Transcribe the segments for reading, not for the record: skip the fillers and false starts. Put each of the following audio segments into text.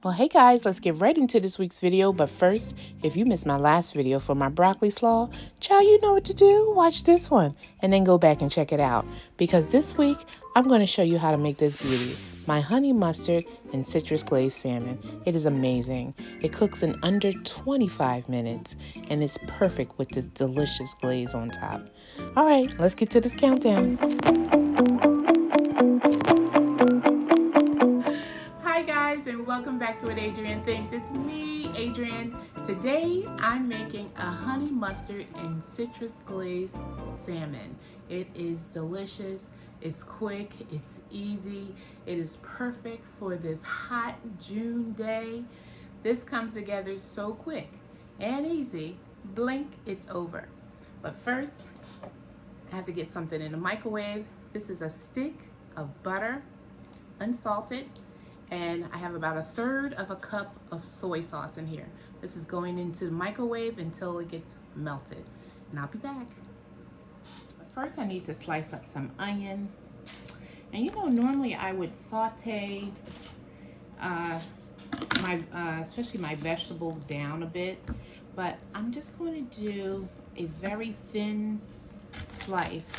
Well, hey guys, let's get right into this week's video. But first, if you missed my last video for my broccoli slaw, child, you know what to do. Watch this one and then go back and check it out. Because this week, I'm going to show you how to make this beauty. My honey mustard and citrus glazed salmon. It is amazing. It cooks in under 25 minutes and it's perfect with this delicious glaze on top. All right, let's get to this countdown. Hi guys, and welcome back to What Adrianne Thinks. It's me, Adrianne. Today I'm making a honey mustard and citrus glazed salmon. It is delicious, it's quick, it's easy, it is perfect for this hot June day. This comes together so quick and easy, blink, it's over. But first, I have to get something in the microwave. This is a stick of butter, unsalted, and I have about 1/3 of a cup of soy sauce in here. This is going into the microwave until it gets melted, and I'll be back. But first I need to slice up some onion. And you know, normally I would saute especially my vegetables down a bit, but I'm just going to do a very thin slice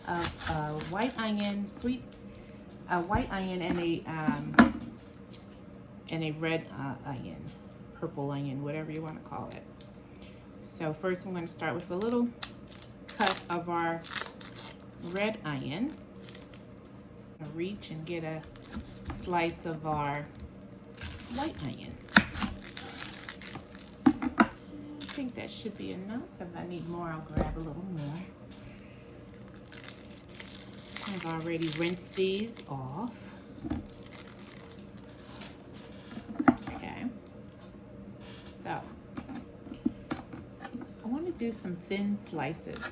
of white onion, white onion and a red onion, purple onion, whatever you want to call it. So first I'm going to start with a little cut of our red onion. I'll reach and get a slice of our white onion. I think that should be enough. If I need more, I'll grab a little more. I've already rinsed these off. Okay. So, I want to do some thin slices.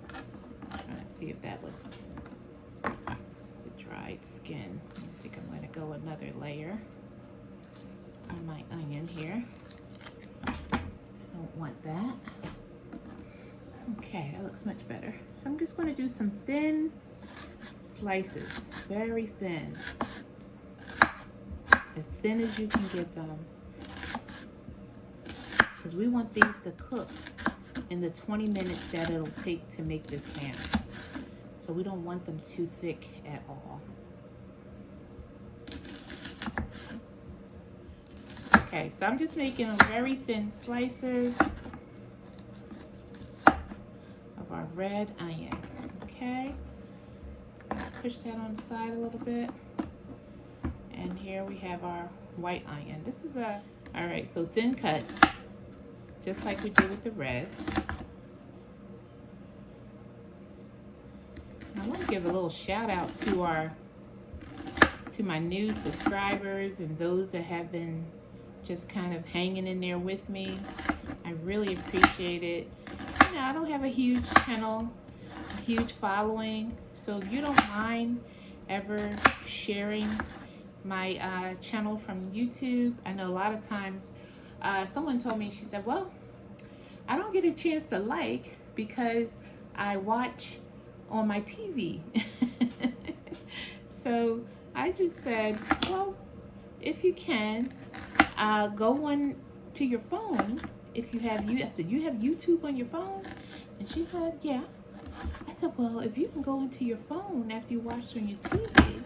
Trying to see if that was the dried skin. I think I'm going to go another layer on my onion here. Don't want that. Okay, that looks much better. So I'm just going to do some thin slices, very thin. As thin as you can get them. Because we want these to cook in the 20 minutes that it'll take to make this salmon. So we don't want them too thick at all. Okay, so I'm just making them very thin slices of our red onion. Okay, so I'm going to push that on the side a little bit. And here we have our white onion. This is all right, so thin cuts, just like we did with the red. And I want to give a little shout out to my new subscribers and those that have been just kind of hanging in there with me. I really appreciate it. You know, I don't have a huge channel, a huge following, so if you don't mind ever sharing my channel from YouTube. I know a lot of times someone told me, she said, well, I don't get a chance to like because I watch on my TV. So I just said, well, if you can, go on to your phone. If you have, I said, you have YouTube on your phone? And she said, yeah. I said, well, if you can go into your phone after you watch on your TV,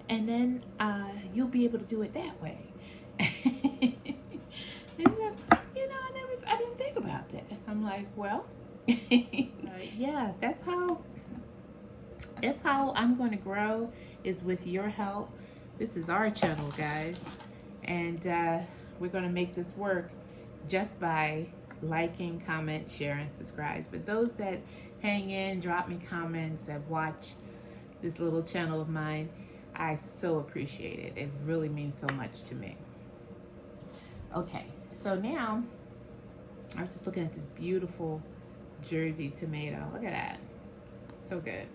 and then you'll be able to do it that way. And she said, you know, I didn't think about that. I'm like, well, yeah, that's how I'm going to grow, is with your help. This is our channel, guys, and we're going to make this work just by liking, comment, share, and subscribe. But those that hang in, drop me comments, that watch this little channel of mine, I so appreciate it. It really means so much to me. Okay, so now I'm just looking at this beautiful Jersey tomato. Look at that. So good.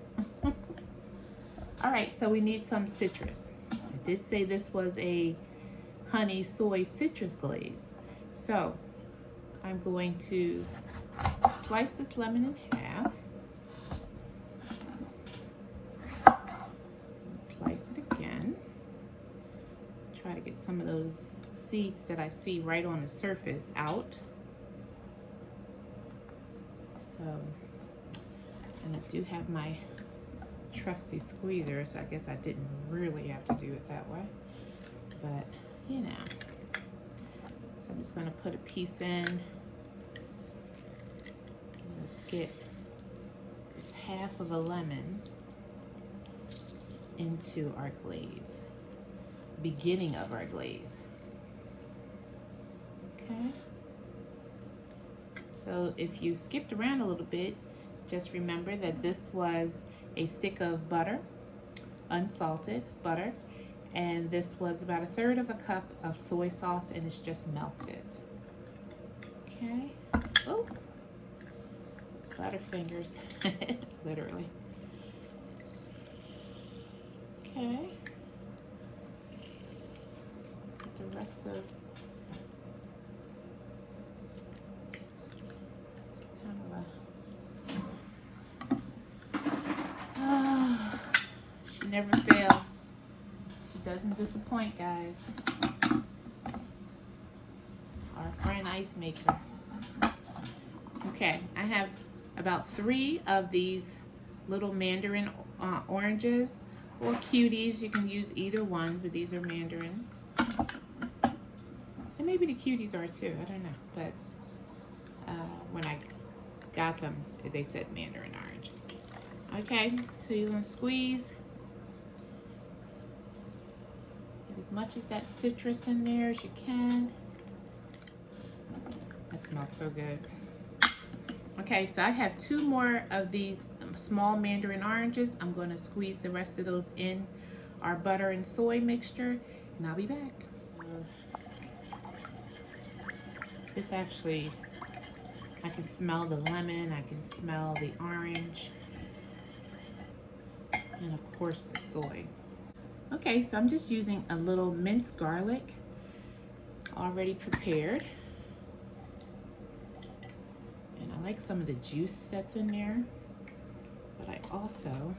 All right, so we need some citrus. I did say this was a honey soy citrus glaze. So I'm going to slice this lemon in half. Slice it again. Try to get some of those seeds that I see right on the surface out. So, and I do have my trusty squeezer, so I guess I didn't really have to do it that way, but you know. So I'm just going to put a piece in. Let's get this half of a lemon into our glaze, beginning of our glaze. Okay. So if you skipped around a little bit, just remember that this was a stick of butter, unsalted butter, and this was about 1/3 of a cup of soy sauce, and it's just melted. Okay. Oh, butterfingers, literally. Okay. Put the rest of she never fails. She doesn't disappoint, guys. Our friend ice maker. Okay, I have about 3 of these little mandarin oranges, or cuties. You can use either one, but these are mandarins. And maybe the cuties are too, I don't know. But when I got them, they said mandarin oranges. Okay, so you're gonna squeeze as much as that citrus in there as you can. That smells so good. Okay, so I have 2 more of these small mandarin oranges. I'm going to squeeze the rest of those in our butter and soy mixture, and I'll be back. This actually, I can smell the lemon, I can smell the orange, and of course the soy. Okay, so I'm just using a little minced garlic already prepared. And I like some of the juice that's in there, but I also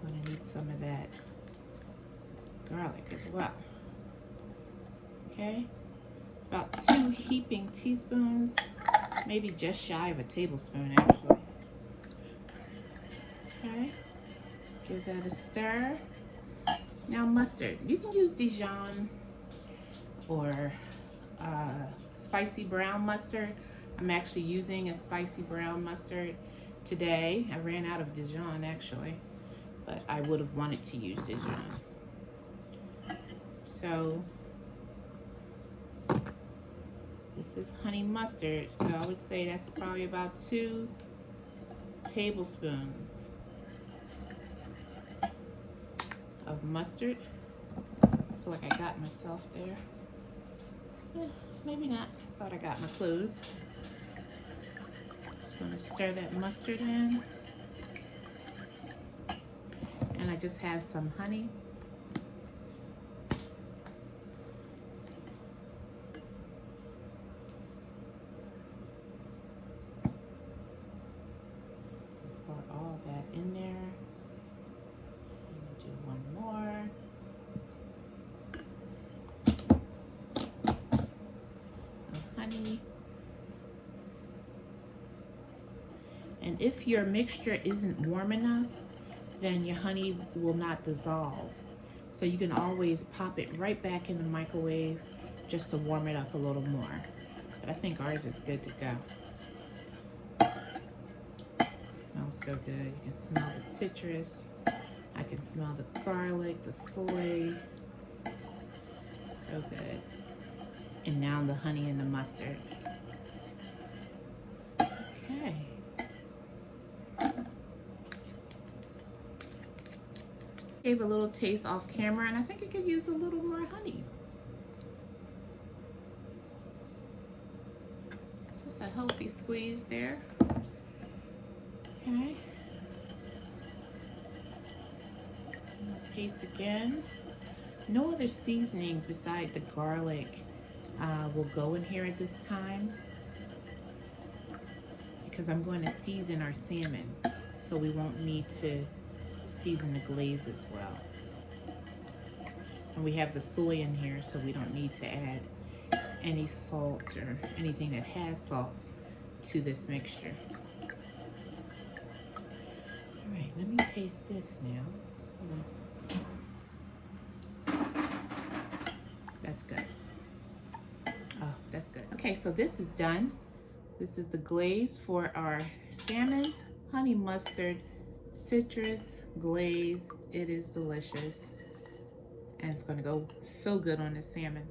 going to need some of that garlic as well. Okay, it's about 2 heaping teaspoons, maybe just shy of a tablespoon actually. Okay, give that a stir. Now mustard, you can use Dijon or spicy brown mustard. I'm actually using a spicy brown mustard today. I ran out of Dijon actually, but I would have wanted to use Dijon. So this is honey mustard, so I would say that's probably about 2 tablespoons of mustard. I feel like I got myself there. Maybe not. Thought I got my clues. Just gonna stir that mustard in. And I just have some honey. Pour all that in there. And do one more. Honey. And if your mixture isn't warm enough, then your honey will not dissolve. So you can always pop it right back in the microwave just to warm it up a little more. But I think ours is good to go. It smells so good. You can smell the citrus. I can smell the garlic, the soy. So good. And now the honey and the mustard. Okay. Gave a little taste off camera, and I think it could use a little more honey. Just a healthy squeeze there. Okay. Taste again. No other seasonings besides the garlic will go in here at this time, because I'm going to season our salmon, so we won't need to season the glaze as well. And we have the soy in here, so we don't need to add any salt or anything that has salt to this mixture. All right, let me taste this now. So, that's good. Oh, that's good. Okay, so this is done. This is the glaze for our salmon, honey mustard, citrus glaze. It is delicious. And it's gonna go so good on the salmon.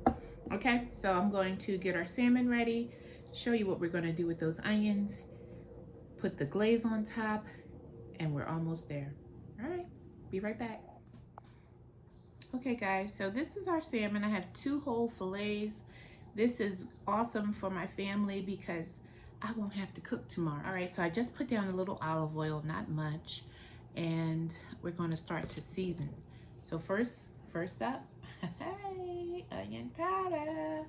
Okay, so I'm going to get our salmon ready, show you what we're gonna do with those onions, put the glaze on top, and we're almost there. All right, be right back. Okay guys, so this is our salmon. I have 2 whole fillets. This is awesome for my family because I won't have to cook tomorrow. All right, so I just put down a little olive oil, not much, and we're gonna start to season. So first up, hey, onion powder.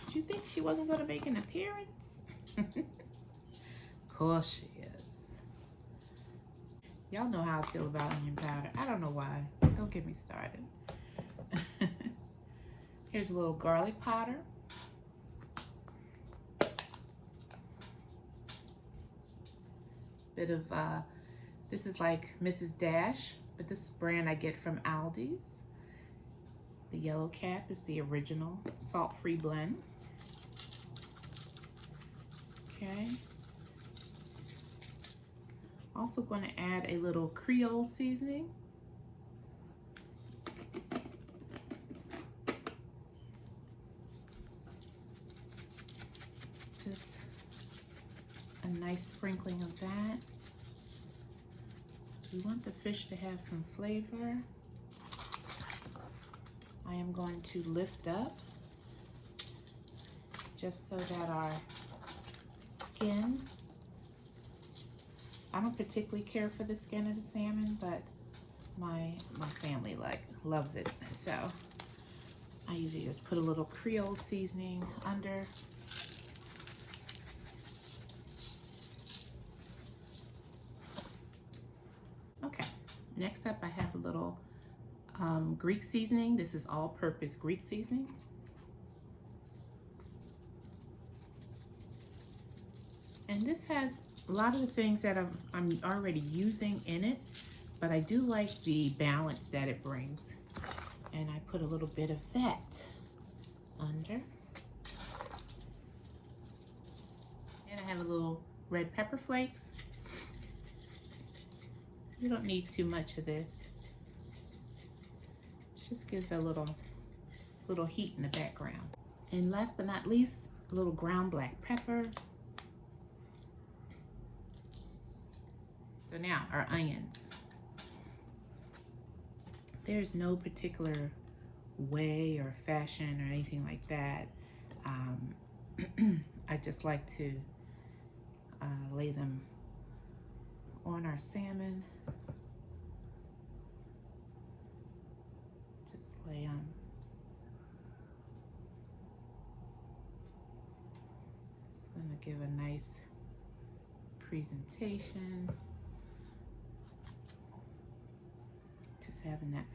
Did you think she wasn't gonna make an appearance? Of course she is. Y'all know how I feel about onion powder. I don't know why. Don't get me started. Here's a little garlic powder. Bit of, this is like Mrs. Dash, but this brand I get from Aldi's. The yellow cap is the original salt-free blend. Okay. Also going to add a little Creole seasoning. Just a nice sprinkling of that. We want the fish to have some flavor. I am going to lift up just so that our skin, I don't particularly care for the skin of the salmon, but my family loves it. So I usually just put a little Creole seasoning under. Okay, next up I have a little Greek seasoning. This is all-purpose Greek seasoning. And this has a lot of the things that I'm already using in it, but I do like the balance that it brings. And I put a little bit of that under. And I have a little red pepper flakes. You don't need too much of this. It just gives a little heat in the background. And last but not least, a little ground black pepper. So now our onions. There's no particular way or fashion or anything like that. I just like to lay them on our salmon. Just lay them. It's gonna give a nice presentation. Just having that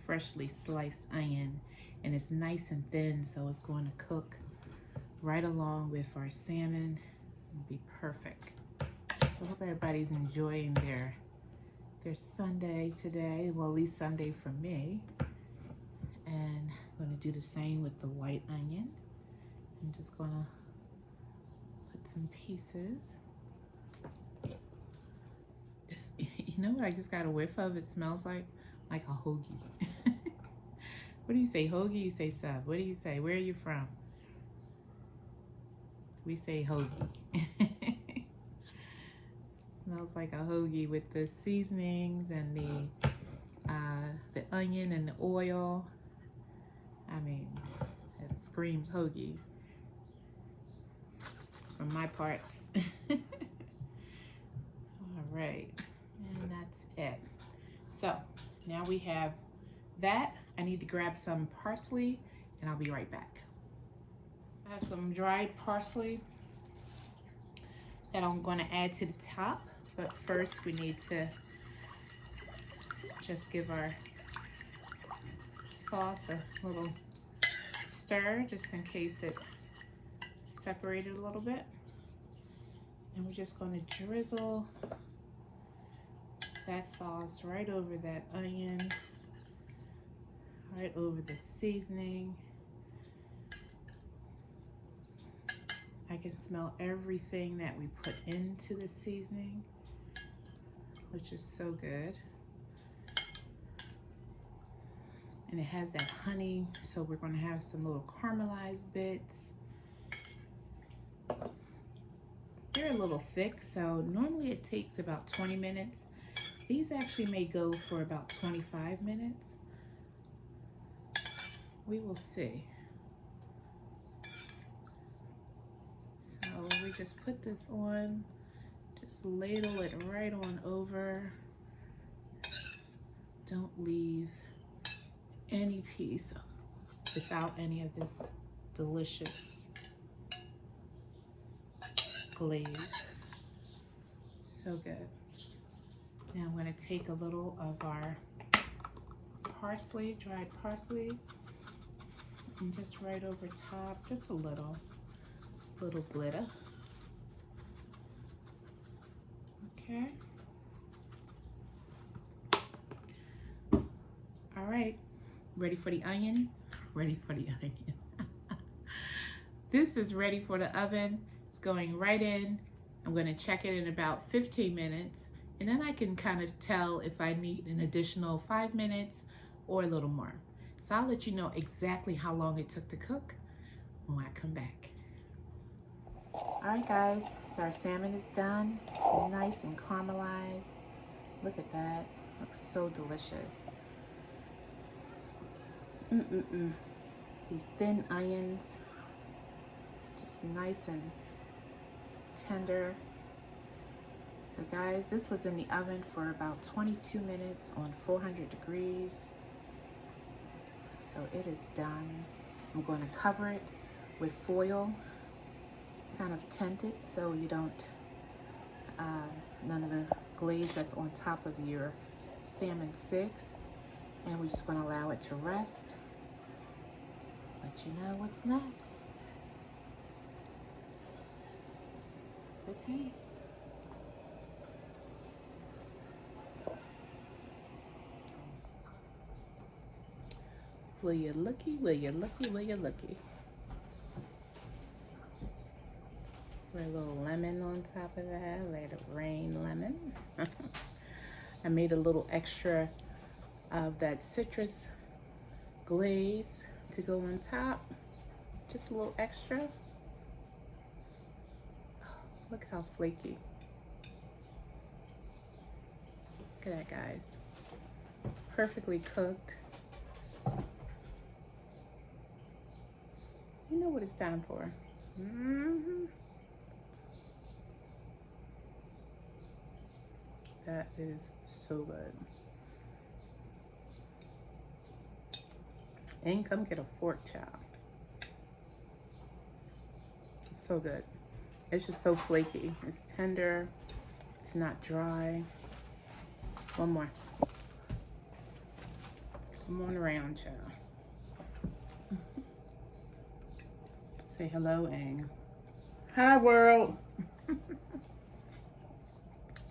freshly sliced onion, and it's nice and thin, so it's going to cook right along with our salmon and be perfect. So I hope everybody's enjoying their Sunday today. Well, at least Sunday for me. And I'm going to do the same with the white onion. I'm just going to put some pieces. This, you know what I just got a whiff of? It smells like a hoagie. What do you say, hoagie? You say sub. What do you say? Where are you from? We say hoagie. Smells like a hoagie with the seasonings and the onion and the oil. I mean, it screams hoagie from my parts. All right, and that's it. So now we have that. I need to grab some parsley and I'll be right back. I have some dried parsley that I'm going to add to the top, but first we need to just give our sauce a little stir just in case it separated a little bit. And we're just going to drizzle that sauce right over that onion, right over the seasoning. I can smell everything that we put into the seasoning, which is so good. And it has that honey, so we're going to have some little caramelized bits. They're a little thick, so normally it takes about 20 minutes. These actually may go for about 25 minutes. We will see. So we just put this on, just ladle it right on over. Don't leave any piece without any of this delicious glaze. So good. Now I'm going to take a little of our parsley, dried parsley, and just right over top, just a little glitter. Okay. All right. Ready for the onion? Ready for the onion. This is ready for the oven. It's going right in. I'm going to check it in about 15 minutes. And then I can kind of tell if I need an additional 5 minutes or a little more. So I'll let you know exactly how long it took to cook when I come back. All right, guys. So our salmon is done. It's nice and caramelized. Look at that. Looks so delicious. These thin onions, just nice and tender. So guys, this was in the oven for about 22 minutes on 400 degrees. So it is done. I'm going to cover it with foil, kind of tent it so you don't, none of the glaze that's on top of your salmon sticks. And we're just going to allow it to rest. Let you know what's next. The taste. Will you looky, will you looky, will you looky? Put a little lemon on top of that, let it rain lemon. I made a little extra of that citrus glaze to go on top, just a little extra. Oh, look how flaky. Look at that, guys. It's perfectly cooked. You know what it's time for. That is so good. And come get a fork, child. It's so good. It's just so flaky. It's tender. It's not dry. One more. Come on around, child. Say hello, Ang. Hi, world. What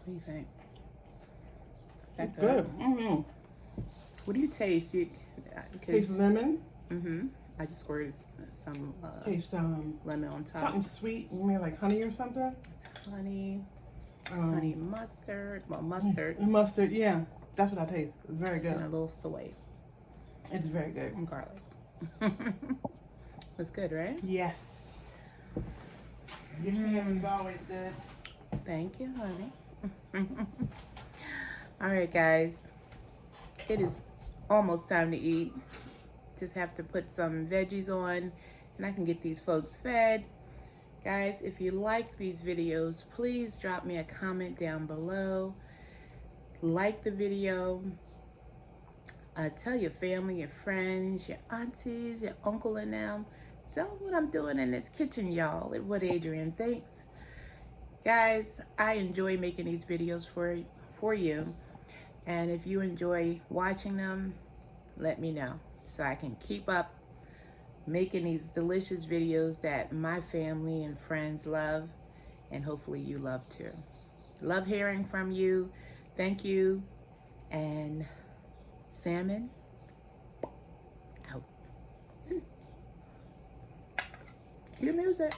do you think? Is that Good. What do you taste? Taste lemon. I just squirted some Taste lemon on top. something sweet. You mean like honey or something? It's honey. Honey mustard. Well, mustard. Mustard. Yeah, that's what I taste. It's very good. And a little soy. It's very good. And garlic. It's good, right? Yes. Your salmon's always good. Thank you, honey. All right, guys. It is almost time to eat. Just have to put some veggies on and I can get these folks fed. Guys, if you like these videos, please drop me a comment down below. Like the video. Tell your family, your friends, your aunties, your uncle and them. Tell them what I'm doing in this kitchen, y'all, and what Adrianne thinks. Guys, I enjoy making these videos for you. And if you enjoy watching them, let me know. so I can keep up making these delicious videos that my family and friends love, and hopefully you love too. Love hearing from you. Thank you. And salmon out. Cue music.